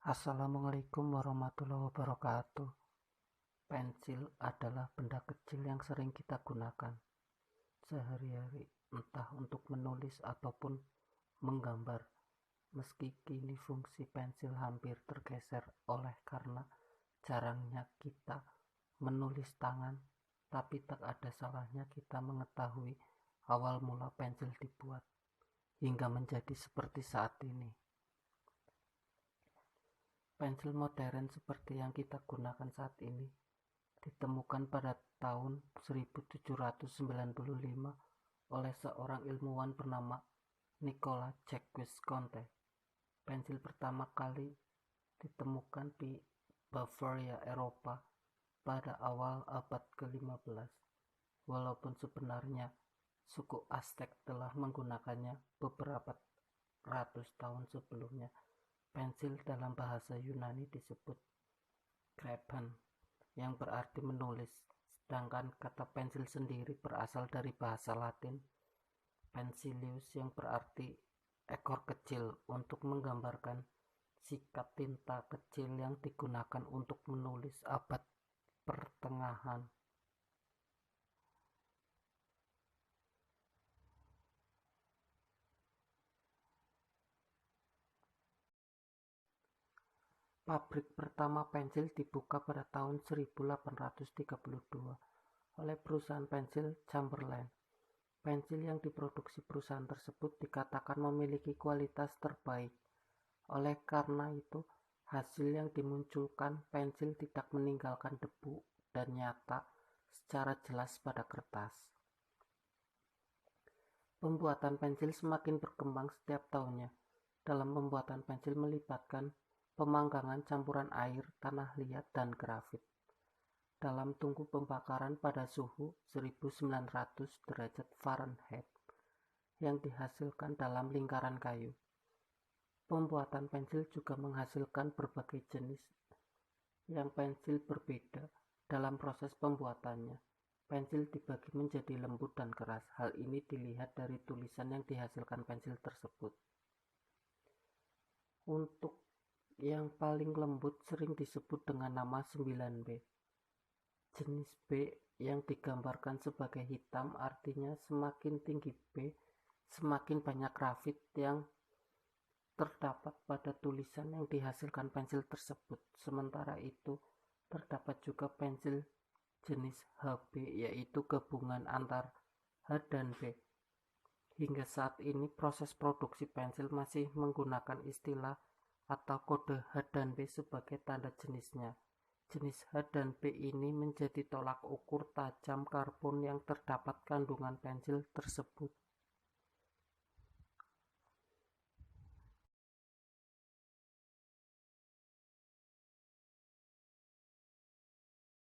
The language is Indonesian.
Assalamualaikum warahmatullahi wabarakatuh. Pensil adalah benda kecil yang sering kita gunakan sehari-hari, entah untuk menulis ataupun menggambar. Meski kini fungsi pensil hampir tergeser oleh karena jarangnya kita menulis tangan, tapi tak ada salahnya kita mengetahui awal mula pensil dibuat hingga menjadi seperti saat ini. Pensil modern seperti yang kita gunakan saat ini ditemukan pada tahun 1795 oleh seorang ilmuwan bernama Nicolas Jacques Conte. Pensil pertama kali ditemukan di Bavaria, Eropa pada awal abad ke-15. Walaupun sebenarnya suku Aztec telah menggunakannya beberapa ratus tahun sebelumnya. Pensil dalam bahasa Yunani disebut graphen, yang berarti menulis, sedangkan kata pensil sendiri berasal dari bahasa Latin pensilius yang berarti ekor kecil, untuk menggambarkan sikat tinta kecil yang digunakan untuk menulis abad pertengahan. Pabrik pertama pensil dibuka pada tahun 1832 oleh perusahaan pensil Chamberlain. Pensil yang diproduksi perusahaan tersebut dikatakan memiliki kualitas terbaik. Oleh karena itu, hasil yang dimunculkan pensil tidak meninggalkan debu dan nyata secara jelas pada kertas. Pembuatan pensil semakin berkembang setiap tahunnya. Dalam pembuatan pensil melibatkan pemanggangan campuran air, tanah liat, dan grafit dalam tungku pembakaran pada suhu 1900 derajat Fahrenheit yang dihasilkan dalam lingkaran kayu. Pembuatan pensil juga menghasilkan berbagai jenis yang pensil berbeda dalam proses pembuatannya. Pensil dibagi menjadi lembut dan keras. Hal ini dilihat dari tulisan yang dihasilkan pensil tersebut. Untuk yang paling lembut sering disebut dengan nama 9B. Jenis B yang digambarkan sebagai hitam artinya semakin tinggi B, semakin banyak grafit yang terdapat pada tulisan yang dihasilkan pensil tersebut. Sementara itu, terdapat juga pensil jenis HB, yaitu gabungan antar H dan B. Hingga saat ini proses produksi pensil masih menggunakan istilah atau kode H dan B sebagai tanda jenisnya. Jenis H dan B ini menjadi tolak ukur tajam karbon yang terdapat kandungan pensil tersebut.